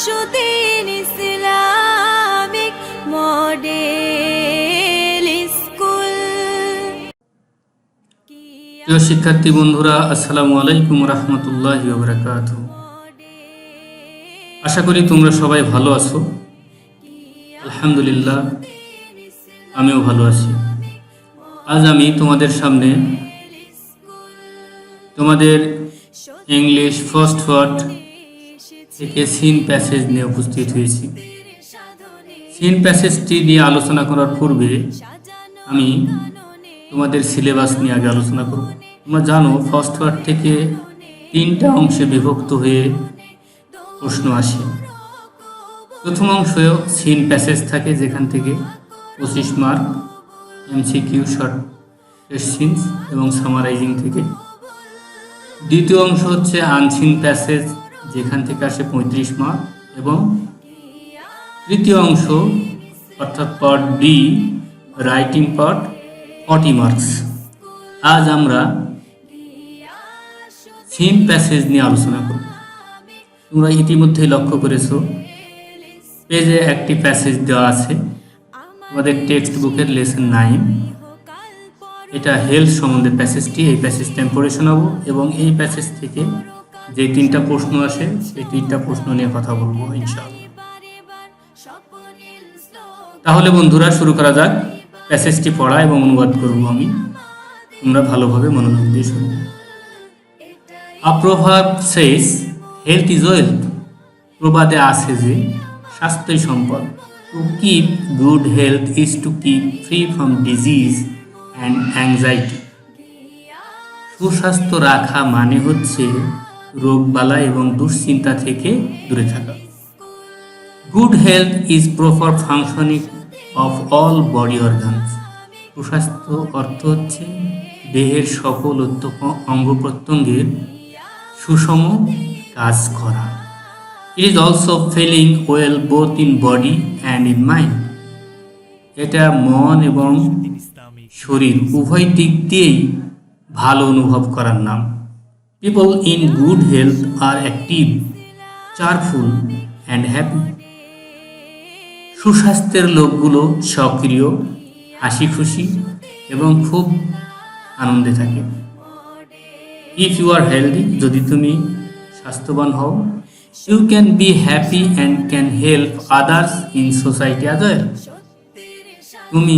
Giasuddin Islamic model school. প্রিয় শিক্ষার্থী বন্ধুরা, আসসালামু আলাইকুম রহমতুল্লাহি ওয়া বারাকাতুহু। আশা করি তোমরা সবাই ভালো আছো। আলহামদুলিল্লাহ, আমিও ভালো আছি। আজ আমি তোমাদের সামনে তোমাদের ইংলিশ ফার্স্ট ওয়ার্ড থেকে সিন প্যাসেজ নিয়ে উপস্থিত হয়েছি। সিন প্যাসেজটি নিয়ে আলোচনা করার পূর্বে আমি তোমাদের সিলেবাস নিয়ে আগে আলোচনা করব। তোমরা জানো ফার্স্ট ওয়ার্ড থেকে 3টা অংশে বিভক্ত হয়ে প্রশ্ন আসে। প্রথম অংশ সিন প্যাসেজ থাকে, যেখান থেকে 25 মার্ক, এমসিকিউ, শর্ট কোশ্চেন্স এবং সামারাইজিং থেকে। দ্বিতীয় অংশ হচ্ছে আনসিন প্যাসেজ, যেখান থেকে আসে 35 মার্ক, এবং তৃতীয় অংশ অর্থাৎ part B, writing part, 40 marks. আজ আমরা সিন প্যাসেজ নিয়ে আলোচনা করব। তোমরা ইতিমধ্যেই লক্ষ্য করেছো পেজে একটি প্যাসেজ দেওয়া আছে, আমাদের টেক্সট বুকের লেসন 9। এটা হেলথ সম্বন্ধে প্যাসেজটি। এই প্যাসেজটা আমি পড়ে শোনাবো এবং এই প্যাসেজ থেকে যে 3টা প্রশ্ন আসে সেই 3টা প্রশ্ন নিয়ে কথা বলবো ইনশাআল্লাহ। তাহলে বন্ধুরা শুরু করা যাক। প্যাসেজটি পড়া এবং অনুবাদ করব আমি, তোমরা ভালোভাবে মনোযোগ দিয়ে শুনবে। আ প্রভাব সেজ হেলথ ইজ ওয়েলথ। প্রবাদে আছে যে স্বাস্থ্যই সম্পদ। To keep good health is to keep free from disease and anxiety. সুস্বাস্থ্য রাখা মানে হচ্ছে রোগবালা এবং দুশ্চিন্তা থেকে দূরে থাকা। Good health is proper functioning of all body organs. সুস্বাস্থ্য অর্থ হচ্ছে দেহের সকল অঙ্গ প্রত্যঙ্গের সুষম কাজ করা। It is also feeling well both in body and in mind. এটা মন এবং শরীর উভয় দিক দিয়েই ভালো অনুভব করার নাম। People in good health are active, cheerful and happy. সুস্বাস্থ্যের লোকগুলো সক্রিয়, হাসি খুশি এবং খুব আনন্দে থাকে। ইফ ইউ আর হেলদি, যদি তুমি স্বাস্থ্যবান হও, you can be happy and can help others in society as well. তুমি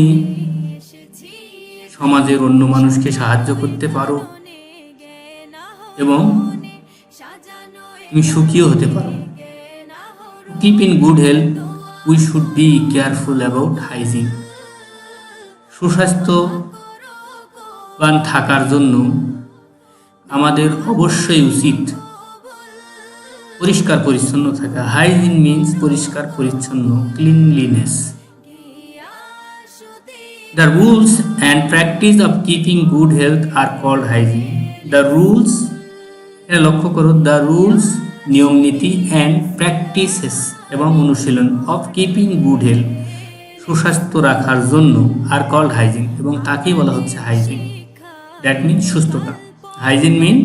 সমাজের অন্য মানুষকে সাহায্য করতে পারো এবং তুমি সুখীও হতে পারো। Keep in good health we should be careful about hygiene. সুস্বাস্থ্যবান থাকার জন্য আমাদের অবশ্যই উচিত পরিষ্কার পরিচ্ছন্ন থাকা। হাইজিন মিন্স পরিষ্কার পরিচ্ছন্ন, cleanliness. The rules and practice of keeping good health are called hygiene. The rules, লক্ষ্য করো, the rules নিয়ম নীতি and practices এবং অনুশীলন of keeping good health সুস্বাস্থ্য রাখার জন্য আর called hygiene এবং তাকেই বলা হচ্ছে হাইজিন। দ্যাট মিন সুস্থতা। হাইজিন মিন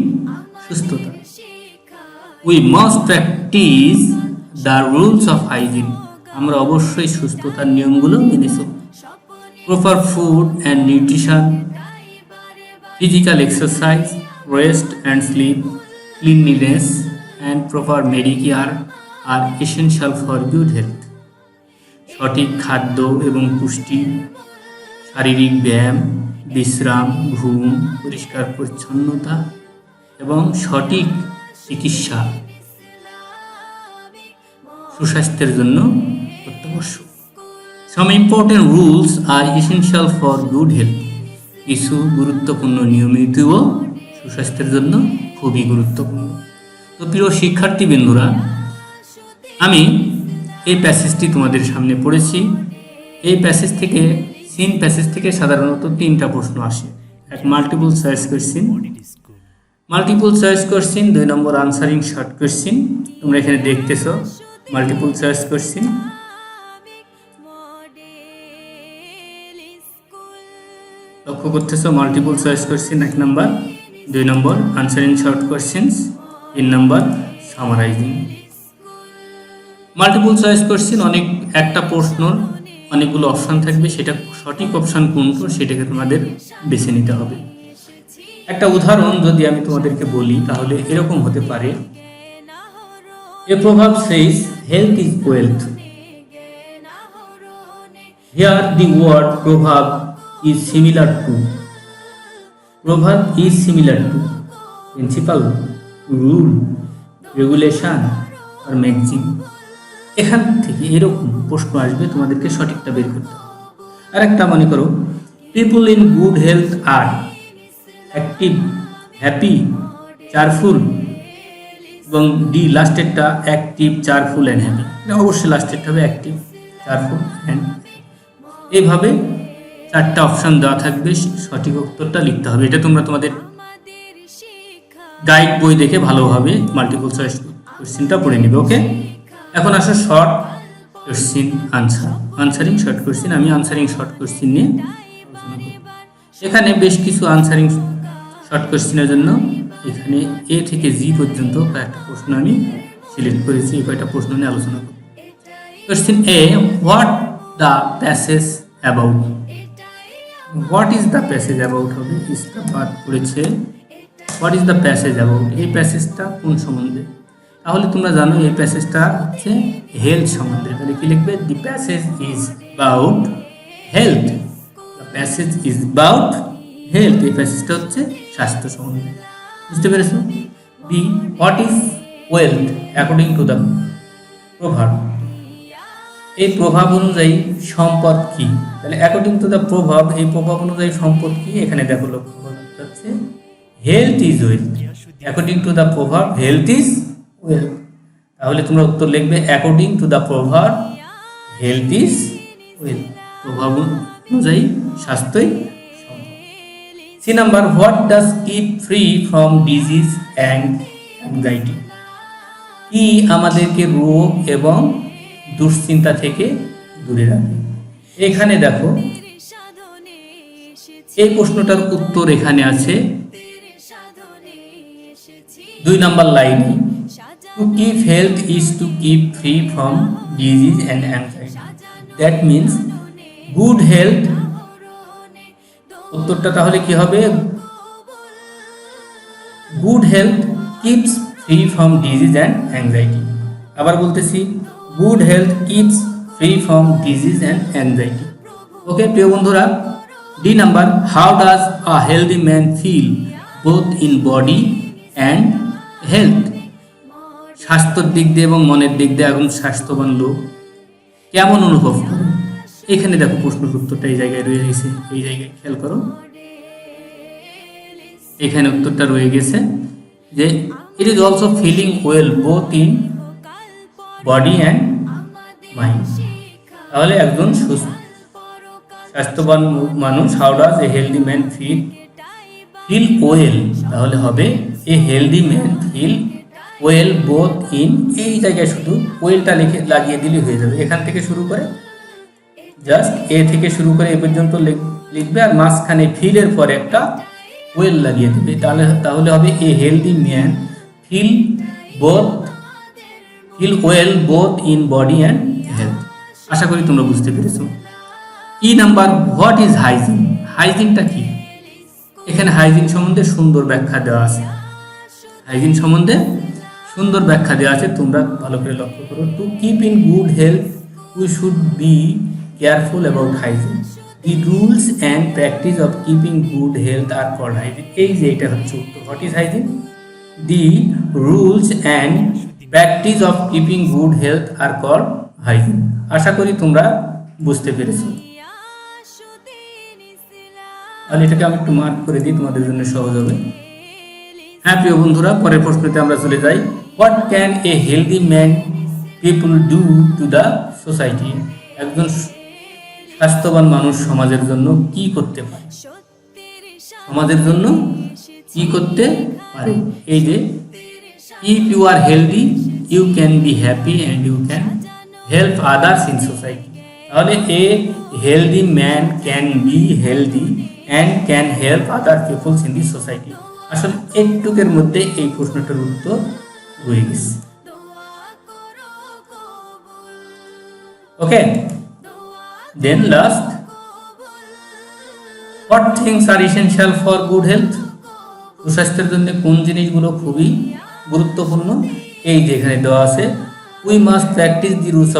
সুস্থতা। We must practice the rules of hygiene. আমরা অবশ্যই সুস্থতার নিয়মগুলো মেনে চলব। Proper food and nutrition, physical exercise, rest and sleep, cleanliness and proper medicare are essential for good health. সঠিক খাদ্য এবং পুষ্টি, শারীরিক ব্যায়াম, বিশ্রাম, ঘুম, পরিষ্কার পরিচ্ছন্নতা এবং সঠিক চিকিৎসা সুস্বাস্থ্যের জন্য অত্যাবশ্যক। Some important rules are essential for good health. কিছু গুরুত্বপূর্ণ নিয়ম নীতিও সুস্বাস্থ্যের জন্য খুবই গুরুত্বপূর্ণ। তো প্রিয় শিক্ষার্থী বন্ধুরা, আমি এই প্যাসেজটি তোমাদের সামনে পড়েছি। এই প্যাসেজ থেকে, সিন প্যাসেজ থেকে সাধারণত 3টা প্রশ্ন আসে। এক মাল্টিপল চয়েস কোশ্চেন, 2 নম্বর আনসারিং শর্ট কোশ্চেন। তোমরা এখানে দেখতেছো মাল্টিপল চয়েস কোশ্চেন। লক্ষ্য করতেছো মাল্টিপল চয়েস কোশ্চেন 1 নম্বর, 2 নম্বর আনসারিং শর্ট কোশ্চেন্স, 3 নম্বর সামারাইজিং। মাল্টিপল চয়েস কোশ্চেন অনেক, একটা প্রশ্ন অনেকগুলো অপশন থাকবে, সেটা সঠিক অপশন কোনটা সেটাকে তোমাদের বেছে নিতে হবে। একটা উদাহরণ যদি আমি তোমাদেরকে বলি তাহলে এরকম হতে পারে, a proverb says health is wealth. Here the word proverb is similar to, proverb is similar to principal, rule, regulation আর ম্যাক্সিম। এখান থেকে এরকম প্রশ্ন আসবে, তোমাদেরকে সঠিকটা বের করতে হবে। আর একটা মনে করো, people in good health are active, happy, cheerful, এবং ডি লাস্টেরটা অ্যাক্টিভ, চারফুল অ্যান্ড হ্যাপি। অবশ্যই লাস্টেরটা হবে অ্যাক্টিভ, চারফুল অ্যান্ড। এইভাবে চারটা অপশন দেওয়া থাকবে, সঠিক উত্তরটা লিখতে হবে। এটা তোমরা তোমাদের গাইড বই দেখে ভালোভাবে মাল্টিপল চয়েস কোশ্চেনটা পড়ে নেবে। ওকে, এখন আসো short question answering short question. আমি আনসারিং শর্ট কোশ্চেন নিয়ে আলোচনা করব। এখানে বেশ কিছু আনসারিং শর্ট কোশ্চেনের জন্য এখানে এ থেকে জি পর্যন্ত কয়েকটা প্রশ্ন আমি সিলেক্ট করেছি। এই কয়েকটা প্রশ্ন নিয়ে আলোচনা করব। Question a, what the passage about. What is the passage about হবে, ইসটা বাদ পড়েছে। What is the passage about, এই প্যাসেজটা কোন সম্বন্ধে? তাহলে তোমরা জানো এই প্যাসেজটা হচ্ছে হেলথ সম্বন্ধে। তাহলে কি লিখবে? The passage is about health. The passage is about health, এই প্যাসেজটা হচ্ছে স্বাস্থ্য সম্বন্ধে। বুঝতে পেরেছো? B, what is wealth according to the প্রভাব। এই প্রভাব অনুযায়ী সম্পদ কি? তাহলে অ্যাকর্ডিং টু দ্য প্রভাব, এই প্রভাব অনুযায়ী সম্পদ কি? এখানে দেখো লক্ষ্য করা যাচ্ছে health is wealth. According to the প্রভাব হেলথ ইজ ওয়েলথ। তাহলে তোমরা উত্তর লিখবে অ্যাকর্ডিং টু দ্য প্রভাব হেলথ ইজ ওয়েলথ। প্রভাব অনুযায়ী স্বাস্থ্যই সম্পদ। C number, what does keep free from disease and anxiety. কি আমাদেরকে রোগ এবং দুশ্চিন্তা থেকে দূরে রাখে? এখানে দেখো এই প্রশ্নটার উত্তর এখানে আছে 2 নম্বর লাইনে। To keep health is to keep free from disease and anxiety. That means good health. উত্তরটা তাহলে কি হবে? Good health keeps free from disease and anxiety. আবার বলতেছি, good health keeps free from disease and anxiety. Okay প্রিয় বন্ধুরা, D number, how does a healthy man feel both in body and health. স্বাস্থ্যের দিক দিয়ে এবং মনের দিক দিয়ে একজন স্বাস্থ্যবান লোক কেমন অনুভব করে? এখানে দেখো প্রশ্নের উত্তরটা এই জায়গায় রয়ে গেছে, এই জায়গায় খেয়াল করো, এখানে উত্তরটা রয়ে গেছে যে it is also feeling well both in body and mind. তাহলে একজন স্বাস্থ্যবান মানুষ, how does a healthy man feel well, তাহলে হবে a healthy man feel well both in, এই জায়গায় শুধু ওয়েলটা লিখে লাগিয়ে দিলে হয়ে যাবে। এখান থেকে শুরু করে জাস্ট এ থেকে শুরু করে এ পর্যন্ত লিখবে, আর মাঝখানে ফিলের পরে একটা ওয়েল লাগিয়ে দেবে। তাহলে হবে a healthy man feel well both in body and health. আশা করি তোমরা বুঝতে পেরেছো। E number, what is hygiene. হাইজিনটা কি? এখানে হাইজিন সম্বন্ধে সুন্দর ব্যাখ্যা দেওয়া আছে। হাইজিন সম্বন্ধে সুন্দর ব্যাখ্যা দেওয়া আছে, তোমরা ভালো করে লক্ষ্য করো। To keep in good health we should be careful about hygiene. The rules and practice of keeping good health are called hygiene. এই যে এটা হচ্ছে উত্তর। What is hygiene? The rules and practice of keeping good health are called hygiene. আশা করি তোমরা বুঝতে পেরেছো। তাহলে এটাকে আমি একটু মার্ক করে দিই, তোমাদের জন্য সহজ হবে। হ্যাঁ প্রিয় বন্ধুরা, পরের প্রশ্নতে আমরা চলে যাই। What can A healthy man people do to the society. একজন স্বাস্থ্যবান মানুষ সমাজের জন্য কি করতে পারে? সমাজের জন্য কি করতে পারে? এই যে if you are healthy you can be happy and you can help others in society. তাহলে a healthy man can be healthy and can help other peoples in the society. আসলে একটুকের মধ্যে এই প্রশ্নটার উত্তর রয়ে গেছে। Okay, then last, what things are essential for good health? সুস্বাস্থ্যের জন্য কোন জিনিসগুলো খুবই গুরুত্বপূর্ণ? এই যে এখানে দেওয়া আছে, we must practise the rules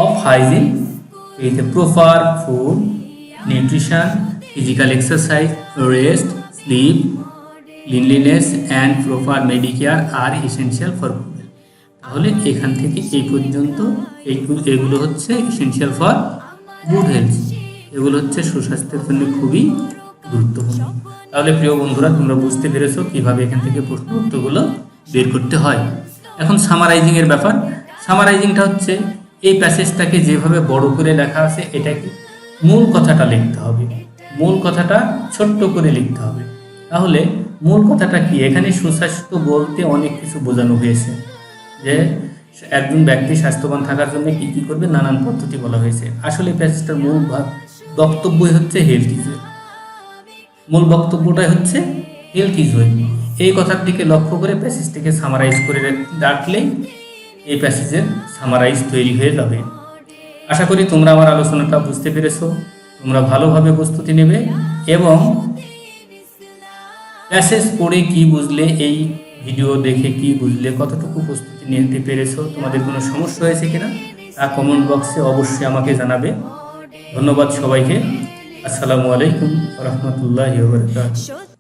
of hygiene, এই যে proper food, nutrition, physical exercise, rest, sleep, cleanliness and proper medicare are essential for good health. তাহলে এখান থেকে এই পর্যন্ত এগুলো হচ্ছে এসেনশিয়াল ফর গুড হেলথ, এগুলো হচ্ছে সুস্বাস্থ্যের জন্য খুবই গুরুত্বপূর্ণ। তাহলে প্রিয় বন্ধুরা, তোমরা বুঝতে পেরেছো কিভাবে এখান থেকে প্রশ্ন উত্তরগুলো বের করতে হয়। এখন সামারাইজিং এর ব্যাপার। সামারাইজিংটা হচ্ছে এই প্যাসেজটাকে যেভাবে বড় করে লেখা আছে, এটাকে মূল কথাটা লিখতে হবে, মূল কথাটা ছোট্ট করে লিখতে হবে। তাহলে মূল কথাটা কি? এখানে সুস্বাস্থ্য বলতে অনেক কিছু বোঝানো হয়েছে, যে একজন ব্যক্তি স্বাস্থ্যবান থাকার জন্য কি কি করবে, নানান পদ্ধতি বলা হয়েছে। আসলে প্যাসেজটার মূল বক্তব্যই হচ্ছে হেলথ ইজ ওয়েলথ। মূল বক্তব্যটাই হচ্ছে হেলথ ইজ ওয়েলথ। এই কথার দিকে লক্ষ্য করে প্যাসেজটিকে সামারাইজ করে রাখলেই এই প্যাসেজের সামারাইজ তৈরি হয়ে যাবে। আশা করি তোমরা আমার আলোচনাটা বুঝতে পেরেছো। তোমরা ভালোভাবে প্রস্তুতি নেবে এবং প্যাসেজ পড়ে কি বুঝলে, এই ভিডিও দেখে কি বুঝলে, কতটুকু প্রস্তুতি নিতে পেরেছো, তোমাদের কোনো সমস্যা হয়েছে কিনা তা কমেন্ট বক্সে অবশ্যই আমাকে জানাবে। ধন্যবাদ সবাইকে। আসসালামু আলাইকুম ওয়া রাহমাতুল্লাহি ওয়া বারাকাতুহু।